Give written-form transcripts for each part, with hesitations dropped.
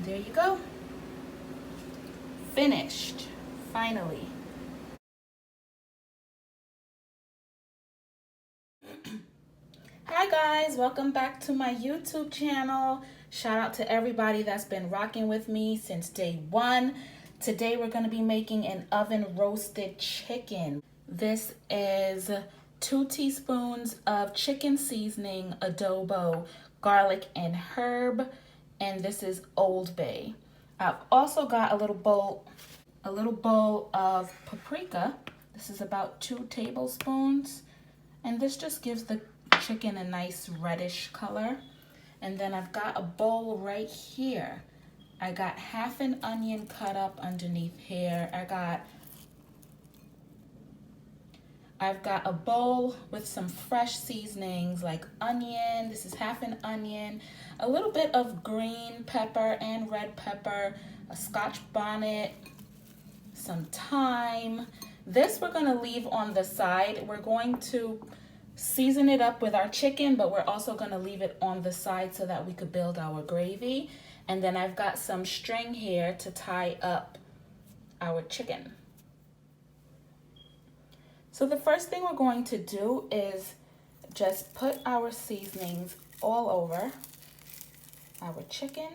There you go. Finished, finally. Hi guys, welcome back to my YouTube channel. Shout out to everybody that's been rocking with me since day one. Today we're going to be making an oven roasted chicken. This is 2 teaspoons of chicken seasoning, adobo, garlic and herb, and this is Old Bay. I've also got a little bowl of paprika. This is about 2 tablespoons, and this just gives the chicken a nice reddish color. And then I've got a bowl right here. I got half an onion cut up underneath here. I've got a bowl with some fresh seasonings like onion. This is half an onion, a little bit of green pepper and red pepper, a scotch bonnet, some thyme. This we're going to leave on the side. We're going to season it up with our chicken, but we're also going to leave it on the side so that we could build our gravy. And then I've got some string here to tie up our chicken. So the first thing we're going to do is just put our seasonings all over our chicken.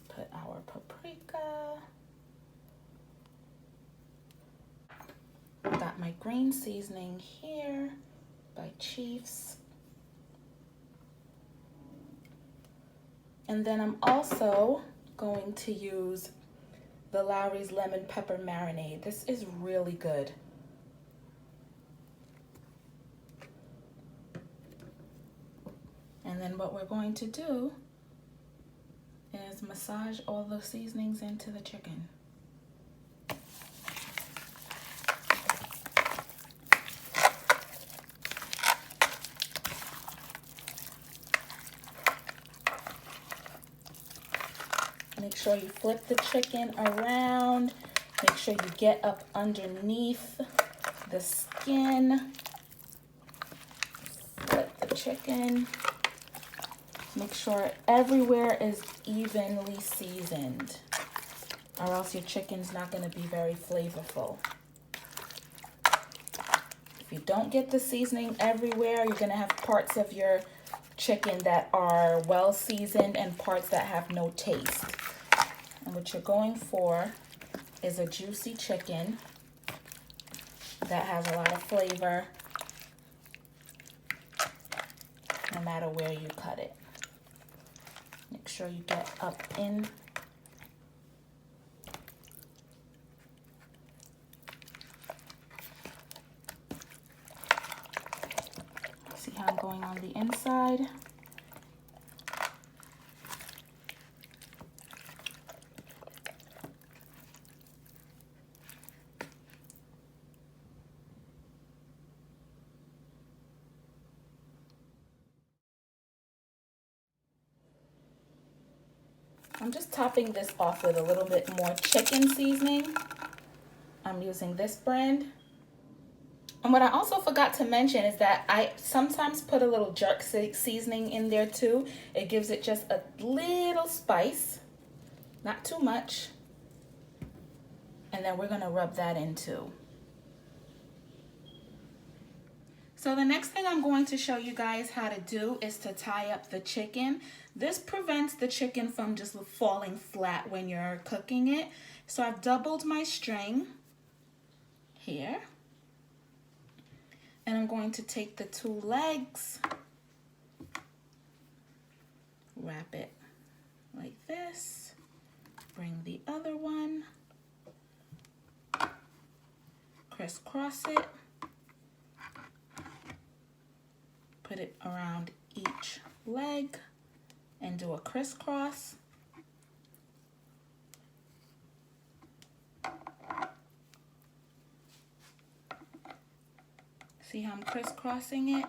Put our paprika. Got my green seasoning here by Chiefs. And then I'm also going to use the Lawry's lemon pepper marinade. This is really good. And then what we're going to do is massage all the seasonings into the chicken. Make sure you flip the chicken around. Make sure you get up underneath the skin. Flip the chicken. Make sure everywhere is evenly seasoned, or else your chicken's not going to be very flavorful. If you don't get the seasoning everywhere, you're going to have parts of your chicken that are well seasoned and parts that have no taste. And what you're going for is a juicy chicken that has a lot of flavor no matter where you cut it. Make sure you get up in. See how I'm going on the inside? I'm just topping this off with a little bit more chicken seasoning. I'm using this brand. And what I also forgot to mention is that I sometimes put a little jerk seasoning in there too. It gives it just a little spice, not too much. And then we're gonna rub that in too. So the next thing I'm going to show you guys how to do is to tie up the chicken. This prevents the chicken from just falling flat when you're cooking it. So I've doubled my string here. And I'm going to take the 2 legs, wrap it like this, bring the other one, crisscross it, put it around each leg and do a crisscross. See how I'm crisscrossing it?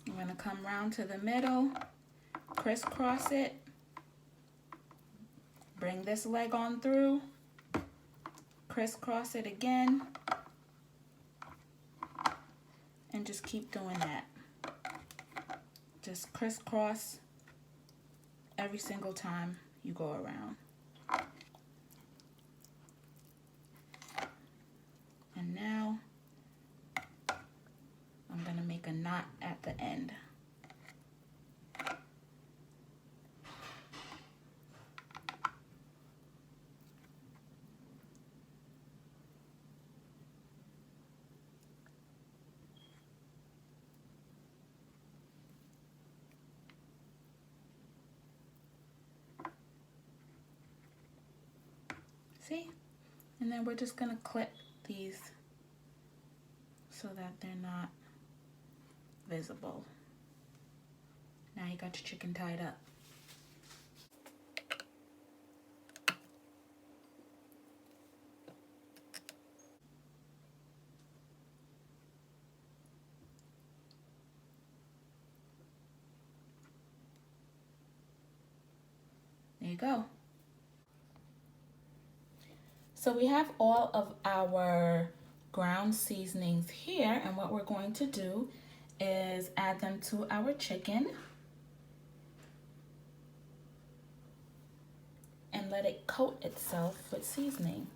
I'm gonna come around to the middle, crisscross it, bring this leg on through, crisscross it again, and just keep doing that. Just crisscross every single time you go around. And now I'm going to make a knot at the end. See? And then we're just gonna clip these so that they're not visible. Now you got your chicken tied up. There you go. So we have all of our ground seasonings here, and what we're going to do is add them to our chicken and let it coat itself with seasoning.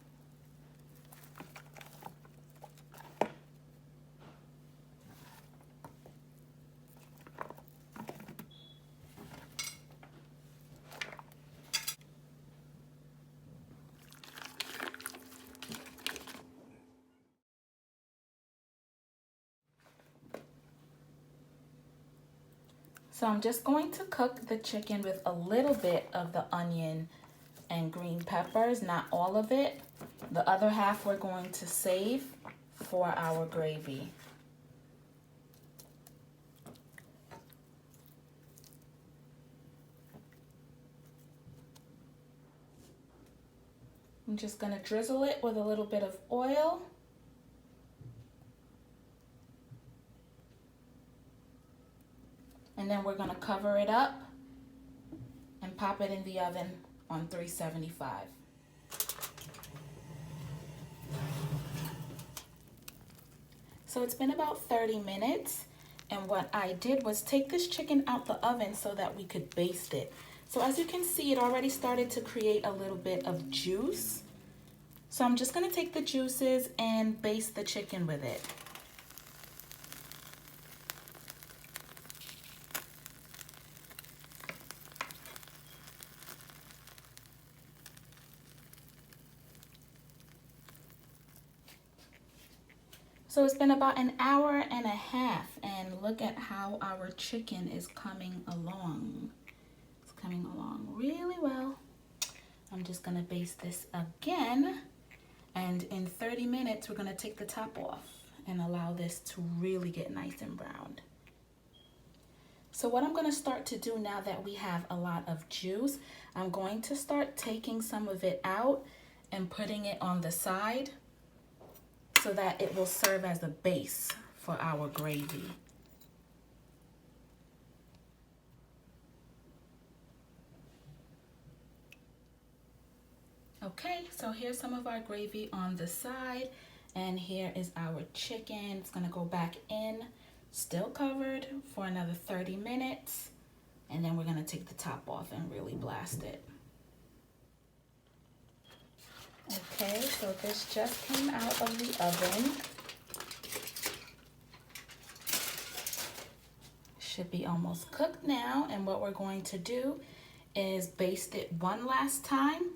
So I'm just going to cook the chicken with a little bit of the onion and green peppers, not all of it. The other half we're going to save for our gravy. I'm just going to drizzle it with a little bit of oil. And then we're going to cover it up and pop it in the oven on 375. So it's been about 30 minutes, and what I did was take this chicken out the oven so that we could baste it. So as you can see, it already started to create a little bit of juice. So I'm just going to take the juices and baste the chicken with it. So it's been about an hour and a half, and look at how our chicken is coming along. It's coming along really well. I'm just gonna baste this again, and in 30 minutes, we're gonna take the top off and allow this to really get nice and browned. So what I'm gonna start to do now that we have a lot of juice, I'm going to start taking some of it out and putting it on the side, so that it will serve as a base for our gravy. Okay, so here's some of our gravy on the side, and here is our chicken. It's gonna go back in, still covered, for another 30 minutes, and then we're gonna take the top off and really blast it. Okay, so this just came out of the oven. Should be almost cooked now, and what we're going to do is baste it one last time,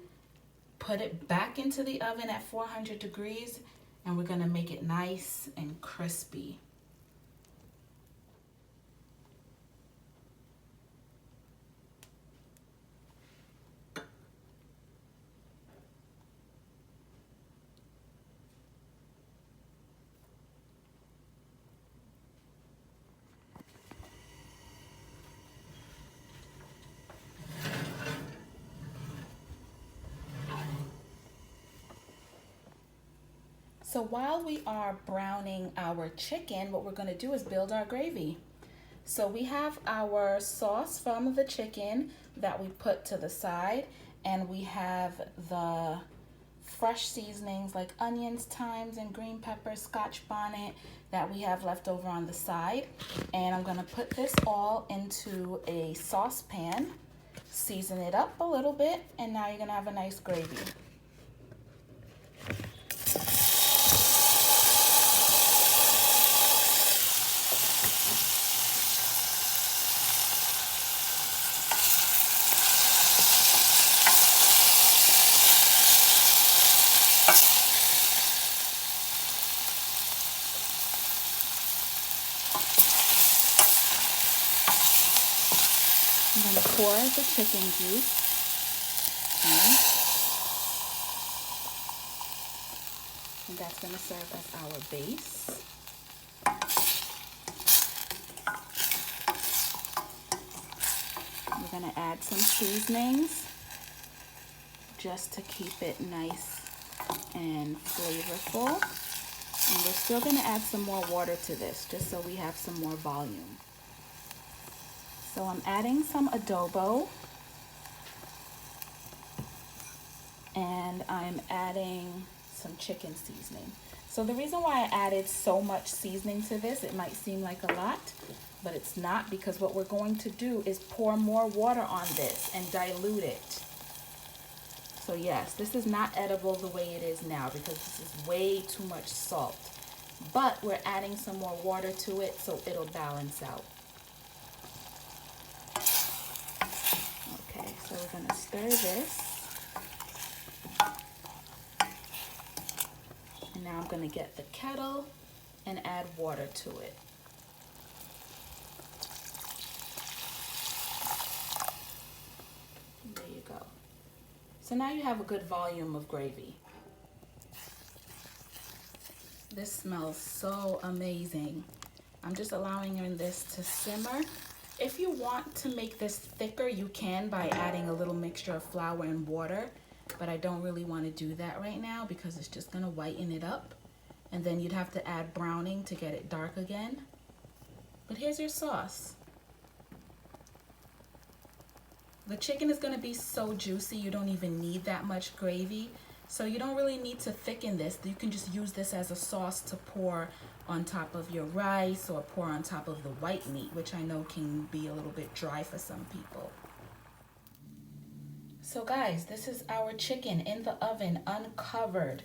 put it back into the oven at 400 degrees, and we're gonna make it nice and crispy. So while we are browning our chicken, what we're gonna do is build our gravy. So we have our sauce from the chicken that we put to the side, and we have the fresh seasonings like onions, thymes, and green peppers, scotch bonnet that we have left over on the side. And I'm gonna put this all into a saucepan season it up a little bit, and now you're gonna have a nice gravy. I'm going to pour the chicken juice in, and that's going to serve as our base. We're going to add some seasonings just to keep it nice and flavorful. And we're still going to add some more water to this just so we have some more volume. So I'm adding some adobo, and I'm adding some chicken seasoning. So the reason why I added so much seasoning to this, it might seem like a lot, but it's not, because what we're going to do is pour more water on this and dilute it. So yes, this is not edible the way it is now because this is way too much salt, but we're adding some more water to it so it'll balance out. So we're going to stir this. And now I'm going to get the kettle and add water to it. There you go. So now you have a good volume of gravy. This smells so amazing. I'm just allowing this to simmer. If you want to make this thicker, you can by adding a little mixture of flour and water, but I don't really want to do that right now because it's just going to whiten it up, and then you'd have to add browning to get it dark again. But here's your sauce. The chicken is going to be so juicy, you don't even need that much gravy, so you don't really need to thicken this. You can just use this as a sauce to pour on top of your rice or pour on top of the white meat, which I know can be a little bit dry for some people. So guys, this is our chicken in the oven, uncovered,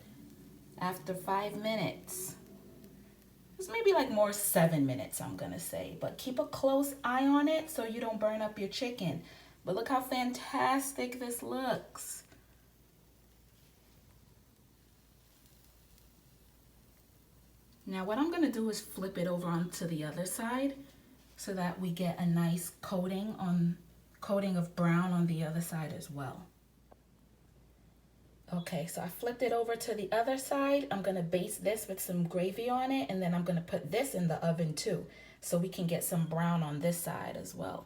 after 5 minutes. It's maybe like more 7 minutes, I'm gonna say, but keep a close eye on it so you don't burn up your chicken. But look how fantastic this looks. Now what I'm gonna do is flip it over onto the other side so that we get a nice coating of brown on the other side as well. Okay, so I flipped it over to the other side. I'm gonna baste this with some gravy on it, and then I'm gonna put this in the oven too, so we can get some brown on this side as well.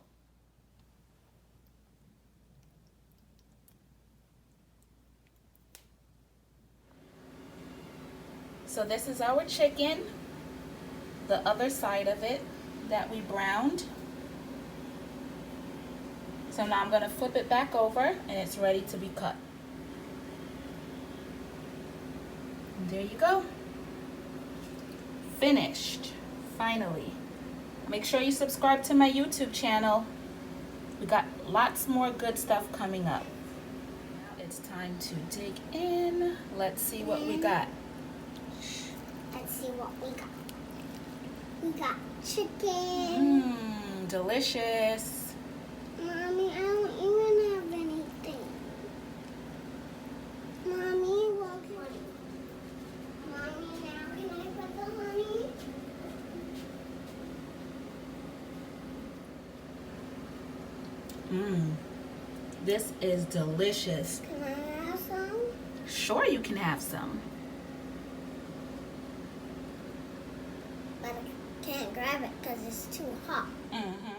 So this is our chicken, the other side of it that we browned. So now I'm gonna flip it back over and it's ready to be cut. And there you go. Finished, finally. Make sure you subscribe to my YouTube channel. We got lots more good stuff coming up. Now it's time to dig in. Let's see what we got. Let's see what we got. We got chicken. Mmm, delicious. Mommy, I don't even have anything. Mommy, what can I? Mommy, now can I put the honey? Mmm, this is delicious. Can I have some? Sure, you can have some. But I can't grab it because it's too hot. Mm-hmm.